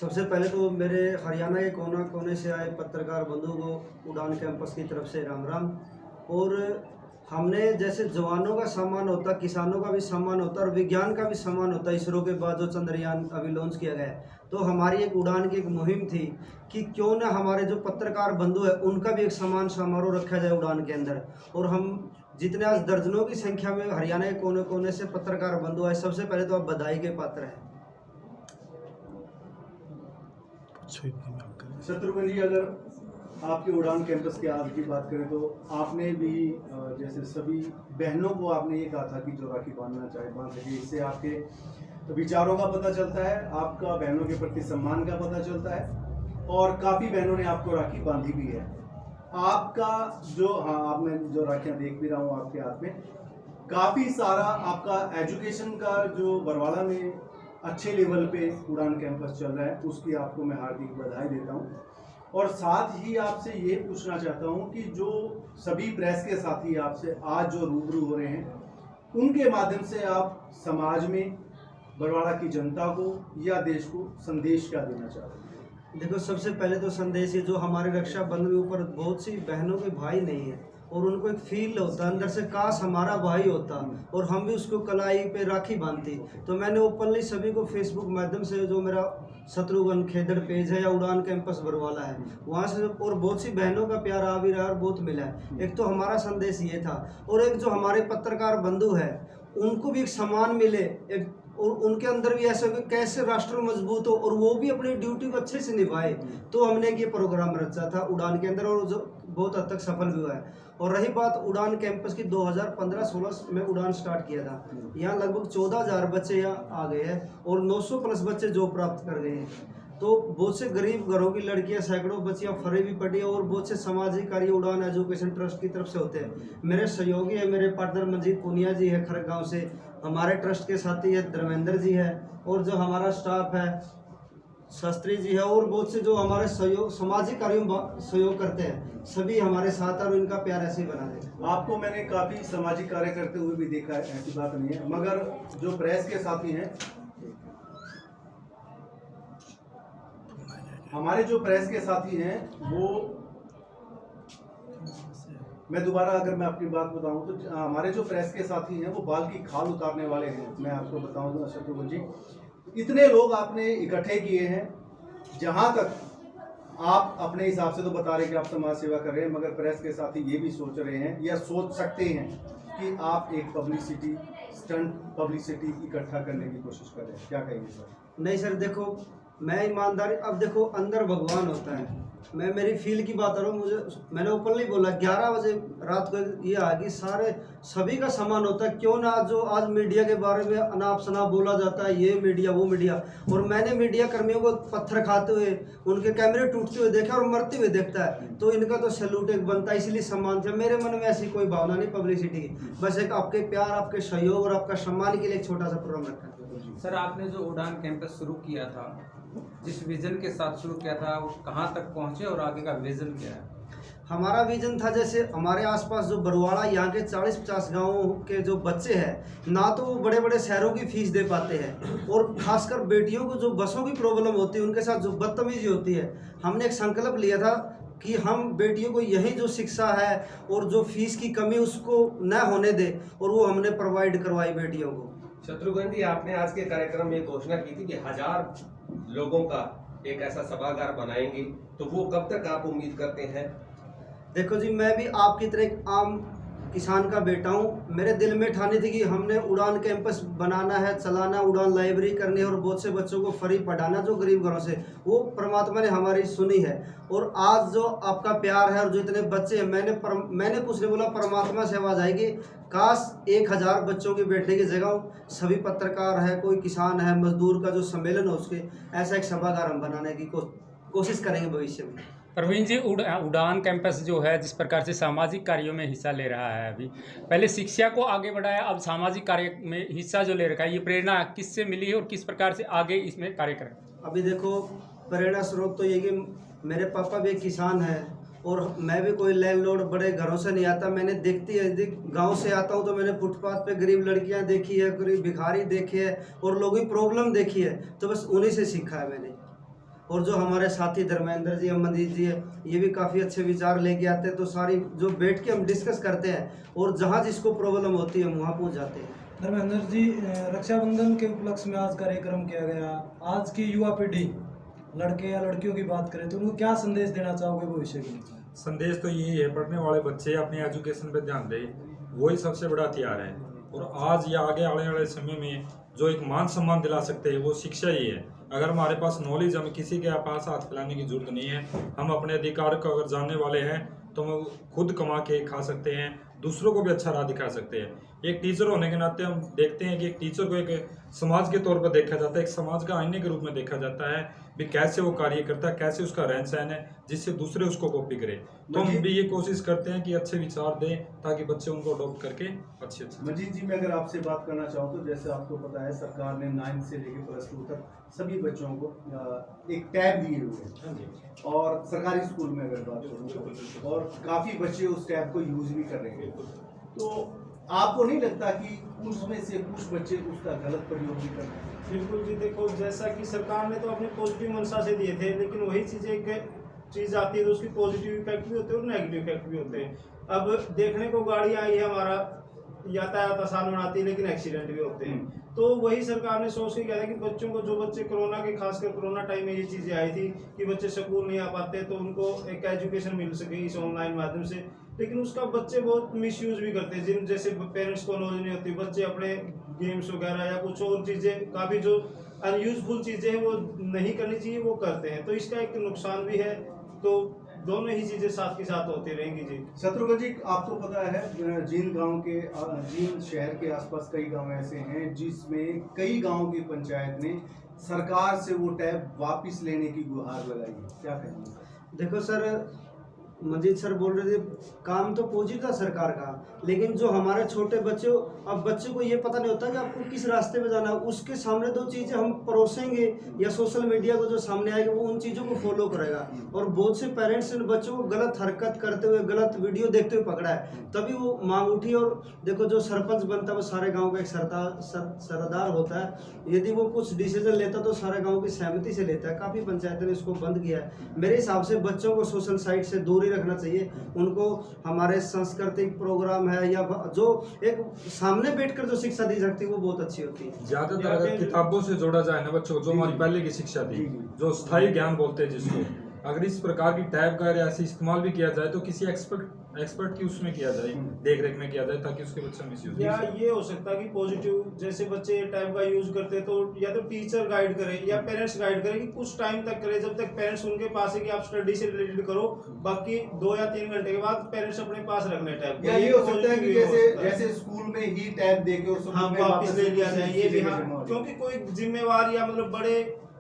सबसे पहले तो मेरे हरियाणा के कोना कोने से आए पत्रकार बंधु को उड़ान कैंपस की तरफ से राम राम। और हमने जैसे जवानों का सम्मान होता, किसानों का भी सम्मान होता और विज्ञान का भी सम्मान होता, इसरो के बाद जो चंद्रयान अभी लॉन्च किया गया है, तो हमारी एक उड़ान की एक मुहिम थी कि क्यों ना हमारे जो पत्रकार बंधु है उनका भी एक सम्मान समारोह रखा जाए उड़ान के अंदर। और हम जितने आज दर्जनों की संख्या में हरियाणा के कोने कोने से पत्रकार बंधु आए, सबसे पहले तो आप बधाई के पात्र हैं। शत्रुघ्न जी, अगर आपके उड़ान कैंपस के आज की बात करें तो आपने भी जैसे सभी बहनों को आपने ये कहा था कि जो राखी बांधना चाहे बांध सके। इससे आपके विचारों का पता चलता है, आपका बहनों के प्रति सम्मान का पता चलता है और काफ़ी बहनों ने आपको राखी बांधी भी है। आपका जो आपने जो राखियाँ देख भी रहा हूँ आपके हाथ में, काफ़ी सारा आपका एजुकेशन का जो बरवाला में अच्छे लेवल पे उड़ान कैंपस चल रहा है, उसकी आपको मैं हार्दिक बधाई देता हूँ। और साथ ही आपसे ये पूछना चाहता हूँ कि जो सभी प्रेस के साथी आपसे आज जो रूबरू हो रहे हैं, उनके माध्यम से आप समाज में बरवाड़ा की जनता को या देश को संदेश क्या देना चाहते हैं? देखो, सबसे पहले तो संदेश ये, जो हमारे रक्षाबंधन के ऊपर बहुत सी बहनों के भाई नहीं है और उनको एक फील होता है अंदर से, काश हमारा भाई होता और हम भी उसको कलाई पे राखी बांधती। तो मैंने ओपनली सभी को फेसबुक माध्यम से, जो मेरा शत्रुघ्न खेदड़ पेज है या उड़ान कैंपस बरवाला है, वहाँ से और बहुत सी बहनों का प्यार आ भी रहा है और बहुत मिला है। एक तो हमारा संदेश ये था, और एक जो हमारे पत्रकार बंधु है उनको भी एक सम्मान मिले, एक और उनके अंदर भी ऐसा कि कैसे राष्ट्र मजबूत हो और वो भी अपनी ड्यूटी को अच्छे से निभाए। तो हमने ये प्रोग्राम रचा था उड़ान के अंदर और जो बहुत हद तक सफल भी हुआ है। और रही बात उड़ान कैंपस की, 2015-16 में उड़ान स्टार्ट किया था। यहाँ लगभग 14,000 बच्चे यहाँ आ गए हैं और 900 प्लस बच्चे जॉब प्राप्त कर गए हैं। तो बहुत से गरीब घरों की लड़कियां, सैकड़ों बच्चियां फरे भी पड़ी है और बहुत से सामाजिक कार्य उड़ान एजुकेशन ट्रस्ट की तरफ से होते हैं। मेरे सहयोगी है, मेरे पार्टनर मंजीत पुनिया जी है खरग गाँव से, हमारे ट्रस्ट के साथी है धर्मेंद्र जी है, और जो हमारा स्टाफ है शास्त्री जी है, और बहुत से जो हमारे सहयोग सामाजिक कार्यों में सहयोग करते हैं, सभी हमारे साथ और इनका प्यार ऐसे ही बना रहे। आपको मैंने काफ़ी सामाजिक कार्य करते हुए भी देखा है, ऐसी बात नहीं है। मगर जो प्रेस के साथी हैं, हमारे जो प्रेस के साथी हैं, वो मैं दोबारा अगर मैं अपनी बात बताऊं तो हमारे जो प्रेस के साथी हैं वो बाल की खाल उतारने वाले हैं। मैं आपको बताऊं शत्रुघ्न जी, इतने लोग आपने इकट्ठे किए हैं। जहां तक आप अपने हिसाब से तो बता रहे हैं कि आप समाज सेवा कर रहे हैं, मगर प्रेस के साथी ये भी सोच रहे हैं या सोच सकते हैं कि आप एक पब्लिसिटी, स्टंट पब्लिसिटी इकट्ठा करने की कोशिश कर रहे हैं। क्या कहेंगे सर? नहीं सर, देखो मैं ईमानदारी, अब देखो अंदर भगवान होता है। मैं मेरी फील की बात कर रहा हूँ, मैंने ओपनली बोला 11 बजे रात को ये आ कि सभी का सम्मान होता है। क्यों ना जो आज मीडिया के बारे में अनाप शनाप बोला जाता है, ये मीडिया वो मीडिया, और मैंने मीडिया कर्मियों को पत्थर खाते हुए, उनके कैमरे टूटते हुए देखा और मरते हुए देखता है, तो इनका तो सैल्यूट एक बनता है। इसलिए सम्मान था। मेरे मन में ऐसी कोई भावना नहीं पब्लिसिटी की, बस एक आपके प्यार, आपके सहयोग और आपका सम्मान के लिए एक छोटा सा प्रोग्राम रखा। सर, आपने जो उड़ान कैंपस शुरू किया था, जिस विजन के साथ शुरू किया था, वो कहाँ तक पहुँचे और आगे का विजन क्या है? हमारा विजन था, जैसे हमारे आसपास जो बरवाड़ा, यहाँ के 40-50 गाँवों के जो बच्चे हैं ना, तो वो बड़े बड़े शहरों की फीस दे पाते हैं, और खासकर बेटियों को जो बसों की प्रॉब्लम होती है, उनके साथ जो बदतमीजी होती है, हमने एक संकल्प लिया था कि हम बेटियों को यही जो शिक्षा है और जो फीस की कमी उसको न होने दे, और वो हमने प्रोवाइड करवाई बेटियों को। शत्रुघ्न जी, आपने आज के कार्यक्रम में घोषणा की थी कि 1000 लोगों का एक ऐसा सभागार बनाएंगे, तो वो कब तक आप उम्मीद करते हैं? देखो जी, मैं भी आपकी तरह एक आम किसान का बेटा हूँ। मेरे दिल में ठानी थी कि हमने उड़ान कैंपस बनाना है, चलाना, उड़ान लाइब्रेरी करनी है और बहुत से बच्चों को फ्री पढ़ाना जो गरीब घरों से, वो परमात्मा ने हमारी सुनी है। और आज जो आपका प्यार है और जो इतने बच्चे हैं, मैंने कुछ नहीं बोला, परमात्मा से आवाज़ आएगी, काश 1000 बच्चों की बैठने की जगह सभी पत्रकार है, कोई किसान है, मजदूर का जो सम्मेलन हो, उसके ऐसा एक सभागार हम बनाने की कोशिश करेंगे भविष्य में। प्रवीण जी, उड़ान कैंपस जो है, जिस प्रकार से सामाजिक कार्यों में हिस्सा ले रहा है, अभी पहले शिक्षा को आगे बढ़ाया, अब सामाजिक कार्य में हिस्सा जो ले रखा है, ये प्रेरणा किससे मिली है और किस प्रकार से आगे इसमें कार्य करें? अभी देखो, प्रेरणा स्रोत तो ये कि मेरे पापा भी एक किसान है और मैं भी कोई लैंडलॉर्ड बड़े घरों से नहीं आता। मैंने देखती है, गांव से आता हूं तो मैंने फुटपाथ पे गरीब लड़कियां देखी है, गरीब भिखारी देखे है और लोगों की प्रॉब्लम देखी है, तो बस उन्हीं से सीखा है मैंने। और जो हमारे साथी धर्मेंद्र जी, अमनदीप जी है, ये भी काफ़ी अच्छे विचार लेके आते हैं। तो सारी जो बैठ के हम डिस्कस करते हैं और जहाँ जिसको प्रॉब्लम होती है हम वहाँ पहुँच जाते हैं। धर्मेंद्र जी, रक्षाबंधन के उपलक्ष्य में आज कार्यक्रम किया गया। आज की युवा पीढ़ी, लड़के या लड़कियों की बात करें तो उनको क्या संदेश देना चाहोगे भविष्य के लिए? संदेश तो यही है, पढ़ने वाले बच्चे अपने एजुकेशन पे ध्यान दें, वही सबसे बड़ा हथियार है। और आज या आगे आने वाले समय में जो एक मान सम्मान दिला सकते हैं वो शिक्षा ही है। अगर हमारे पास नॉलेज, हमें किसी के पास हाथ फैलाने की जरूरत नहीं है। हम अपने अधिकार को अगर जानने वाले हैं तो हम खुद कमा के खा सकते हैं, दूसरों को भी अच्छा राह दिखा सकते हैं। एक टीचर होने के नाते हम देखते हैं कि एक टीचर को एक समाज के तौर पर देखा जाता है, एक समाज का आईने के रूप में देखा जाता है भी कैसे वो कार्य करता है, कैसे उसका रहन सहन है, जिससे दूसरे उसको कॉपी करें। तो हम भी ये कोशिश करते हैं कि अच्छे विचार दें ताकि बच्चे उनको अडॉप्ट करके अच्छे मजीद जी, मैं अगर आपसे बात करना चाहूँ तो जैसे आपको पता है सरकार ने 9 से लेकर +2 तक सभी बच्चों को एक टैब दिए हुए हैं और सरकारी स्कूल में अगर बात करूँ और काफ़ी बच्चे उस टैब को यूज़ भी कर रहे हैं। तो आपको नहीं लगता कि उसमें से कुछ बच्चे उसका गलत प्रयोग भी कर रहे हैं? बिल्कुल जी, देखो जैसा कि सरकार ने तो अपने पॉजिटिव मंशा से दिए थे, लेकिन वही चीज़ आती है तो उसकी पॉजिटिव इफेक्ट भी होते हैं और नेगेटिव इफेक्ट भी होते हैं। अब देखने को गाड़ी आई है, हमारा यातायात आसान बनाती है, लेकिन एक्सीडेंट भी होते हैं। तो वही सरकार ने सोच के किया था कि बच्चों को, जो बच्चे कोरोना के, खासकर कोरोना टाइम में ये चीज़ें आई थी कि बच्चे स्कूल नहीं आ पाते, तो उनको एक एजुकेशन मिल सके इस ऑनलाइन माध्यम से। लेकिन उसका बच्चे बहुत मिसयूज भी करते हैं, जिन जैसे पेरेंट्स को नॉलेज नहीं होती, बच्चे अपने गेम्स वगैरह या कुछ और चीज़ें, काफ़ी जो अनयूजफुल चीज़ें हैं वो नहीं करनी चाहिए, वो करते हैं। तो इसका एक नुकसान भी है। तो दोनों ही चीज़ें साथ के साथ होती रहेंगी जी। शत्रुघ्न जी, आपको पता है जींद गांव के, जींद शहर के आसपास कई गांव ऐसे हैं जिसमें कई गांव की पंचायत ने सरकार से वो टैब वापस लेने की गुहार लगाई है, क्या कहेंगे? देखो सर, मजीद सर बोल रहे थे काम तो पॉजिटिव था सरकार का, लेकिन जो हमारे छोटे बच्चे, अब बच्चे को ये पता नहीं होता कि आपको किस रास्ते पे जाना है। उसके सामने दो चीज़ें हम परोसेंगे या सोशल मीडिया को जो सामने आएगा वो उन चीज़ों को फॉलो करेगा। और बहुत से पेरेंट्स ने बच्चों को गलत हरकत करते हुए, गलत वीडियो देखते हुए पकड़ा है, तभी वो मांग उठी। और देखो, जो सरपंच बनता है वो सारे गाँव का एक सरदार होता है। यदि वो कुछ डिसीजन लेता तो सारे गाँव की सहमति से लेता है। काफ़ी पंचायतों ने इसको बंद किया है। मेरे हिसाब से बच्चों को सोशल साइट से दूर रखना चाहिए। उनको हमारे सांस्कृतिक प्रोग्राम है या जो एक सामने बैठकर जो शिक्षा दी जाती है वो बहुत अच्छी होती है। ज्यादातर अगर किताबों से जोड़ा जाए ना बच्चों को, जो हमारी पहले की शिक्षा थी, जो स्थायी ज्ञान बोलते हैं जिसको, अगर इस प्रकार की टैब का ऐसे इस्तेमाल भी किया जाए तो किसी एक्सपर्ट की उसमें किया जाए, देख रेख में किया जाए, ताकि उसके बच्चे मिसयूज। या ये हो सकता है कि पॉजिटिव, जैसे बच्चे टैब का यूज करते हैं तो या तो टीचर गाइड करे या पेरेंट्स गाइड करे कि कुछ टाइम तक करे, जब तक पेरेंट्स उनके पास है कि आप स्टडी से रिलेटेड करो, बाकी 2 या 3 घंटे के बाद पेरेंट्स अपने पास रखने टैब। या ये हो सकता है कि जैसे स्कूल में ही टैब देके और हाँ वापस ले लिया जाए, ये भी। हाँ, क्योंकि कोई जिम्मेवार या मतलब बड़े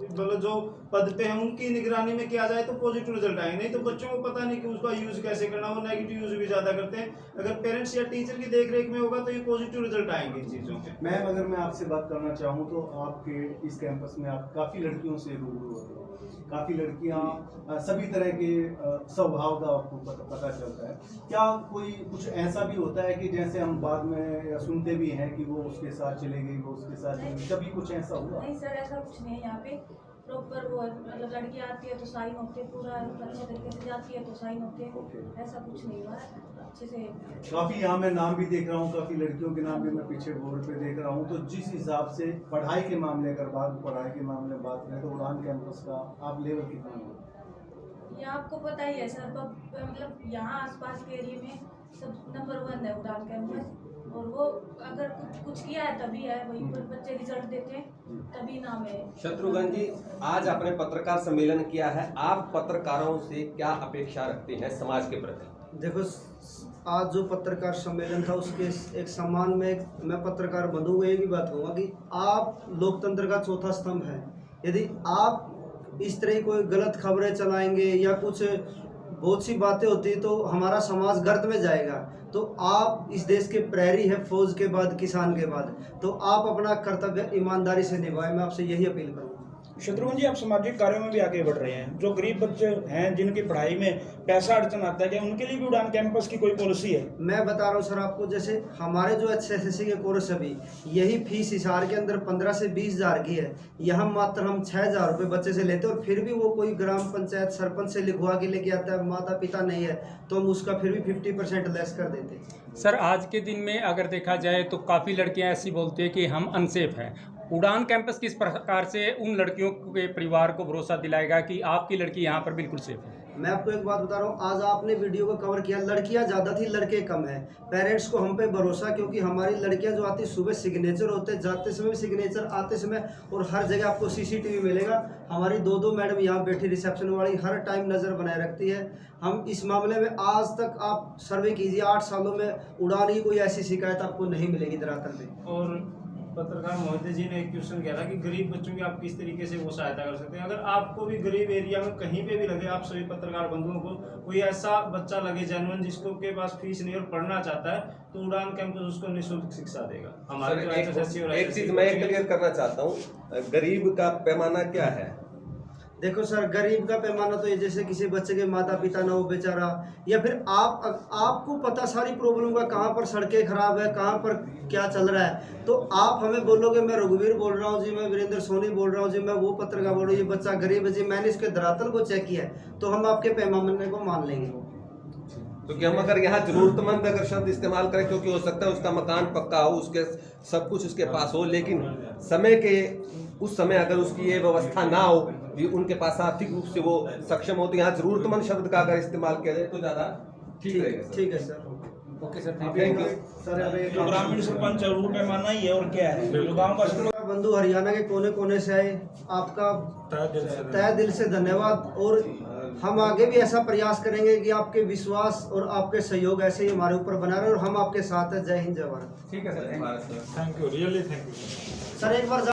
जो पद पे हैं उनकी निगरानी में किया जाए तो पॉजिटिव रिजल्ट आएंगे। नहीं तो बच्चों को पता नहीं कि उसका यूज कैसे करना, वो नेगेटिव यूज भी ज्यादा करते हैं। अगर पेरेंट्स या टीचर की देख-रेख में होगा तो ये पॉजिटिव रिजल्ट आएंगे इन चीजों के। मैम, अगर मैं आपसे बात करना चाहूँ तो आपके इस कैंपस में आप काफ़ी लड़कियों से रूबरू होते हैं, काफ़ी लड़कियाँ सभी तरह के स्वभाव का आपको पता चलता है। क्या कोई कुछ ऐसा भी होता है कि जैसे हम बाद में सुनते भी हैं कि वो उसके साथ चले गई, वो उसके साथ चले गई, कभी कुछ ऐसा हुआ? नहीं सर, ऐसा कुछ नहीं है। यहाँ पे प्रॉपर वो मतलब लड़की आती है तो साइन होते हैं, पूरा अच्छे तरीके से जाती है तो साइन होते हैं, ऐसा कुछ नहीं हुआ है, अच्छे से। काफ़ी यहाँ मैं नाम भी देख रहा हूँ, काफ़ी लड़कियों के नाम भी मैं पीछे बोर्ड पे देख रहा हूँ। तो जिस हिसाब से पढ़ाई के मामले, अगर पढ़ाई के मामले में बात करें तो उड़ान कैंपस का आप लेवल कितना हो? ये आपको पता ही है सर, मतलब यहाँ आसपास के एरिया में सब नंबर 1 है उड़ान कैंपस। और वो अगर कुछ किया है तभी है, वहीं पर बच्चे रिजल्ट देते हैं तभी नाम है। शत्रुघ्न जी, आज आपने पत्रकार सम्मेलन किया है, आप पत्रकारों से क्या अपेक्षा रखते हैं समाज के प्रति? देखो, आज जो पत्रकार सम्मेलन था उसके एक सम्मान में मैं पत्रकार बनूंगा, एक ही बात कहूँगा कि आप लोकतंत्र का चौथा स्तंभ है। यदि आप इस तरह की कोई गलत खबरें चलाएंगे या कुछ बहुत सी बातें होती तो हमारा समाज गर्त में जाएगा। तो आप इस देश के प्रहरी है, फौज के बाद किसान के बाद, तो आप अपना कर्तव्य ईमानदारी से निभाएं। मैं आपसे यही अपील करूँगा। शत्रुघ्न जी, आप सामाजिक कार्यों में भी आगे बढ़ रहे हैं। जो गरीब बच्चे हैं जिनकी पढ़ाई में पैसा अड़चन आता है, क्या उनके लिए भी उड़ान कैंपस की कोई पॉलिसी है? मैं बता रहा हूँ सर आपको, जैसे हमारे जो HSSC के कोर्स अभी यही फीस हिसार के अंदर 15 से 20 हज़ार की है। यहाँ मात्र हम 6 हज़ार रुपये बच्चे से लेते हैं, और फिर भी वो कोई ग्राम पंचायत सरपंच से लिखवा के लेके आता है, माता पिता नहीं है तो हम उसका फिर भी 50% लेस कर देते हैं। सर आज के दिन में अगर देखा जाए तो काफ़ी लड़कियां ऐसी बोलती है कि हम अनसेफ हैं। उड़ान कैंपस किस प्रकार से उन लड़कियों के परिवार को भरोसा दिलाएगा कि आपकी लड़की यहाँ पर बिल्कुल सेफ है? मैं आपको एक बात बता रहा हूँ, आज आपने वीडियो को कवर किया, लड़कियां ज़्यादा थी लड़के कम है। पेरेंट्स को हम पे भरोसा, क्योंकि हमारी लड़कियां जो आती सुबह सिग्नेचर होते, जाते समय भी सिग्नेचर, आते समय, और हर जगह आपको CCTV मिलेगा। हमारी 2 मैडम यहाँ बैठी रिसेप्शन वाली हर टाइम नज़र बनाए रखती है। हम इस मामले में आज तक आप सर्वे कीजिए, 8 सालों में उड़ान की कोई ऐसी शिकायत आपको नहीं मिलेगी धरातल पे। और पत्रकार महोदय जी ने एक क्वेश्चन किया था कि गरीब बच्चों की आप किस तरीके से वो सहायता कर सकते हैं। अगर आपको भी गरीब एरिया में कहीं पे भी लगे, आप सभी पत्रकार बंधुओं को कोई ऐसा बच्चा लगे जेन्युइन जिसको के पास फीस नहीं और पढ़ना चाहता है, तो उड़ान कैंपस उसको निःशुल्क शिक्षा देगा। हमारे एक चीज मैं क्लियर करना चाहता हूँ, गरीब का पैमाना क्या है? देखो सर, गरीब का पैमाना तो ये जैसे किसी बच्चे के माता पिता ना हो बेचारा, या फिर आपको पता सारी प्रॉब्लम का, कहाँ पर सड़कें खराब है, कहाँ पर क्या चल रहा है, तो आप हमें बोलोगे मैं रघुवीर बोल रहा हूँ जी, मैं वीरेंद्र सोनी बोल रहा हूँ जी, मैं वो पत्रकार बोल रहा हूँ, ये बच्चा गरीब है जी, मैंने इसके धरातल को चेक किया है, तो हम आपके पैमाने को मान लेंगे। क्योंकि हम अगर यहाँ जरूरतमंद अगर शब्द इस्तेमाल करें, क्योंकि हो सकता है उसका मकान पक्का हो, उसके सब कुछ उसके पास हो, लेकिन समय के उस समय अगर उसकी ये व्यवस्था ना हो कि उनके पास आर्थिक रूप से वो सक्षम हो, तो यहाँ जरूरतमंद शब्द का अगर इस्तेमाल किया जाए तो ज़्यादा ठीक रहेगा। ठीक है sir, okay sir, thank you. जो ग्रामीण सरपंच है वो पैमाना ही है और क्या है? जो गाँव का बंधु हरियाणा के कोने कोने से आए, आपका तहे दिल से धन्यवाद। और हम आगे भी ऐसा प्रयास करेंगे कि आपके विश्वास और आपके सहयोग ऐसे ही हमारे ऊपर बना रहे, और हम आपके साथ हैं। जय हिंद, जय भारत। ठीक है sir, thank you, really thank you sir. एक बार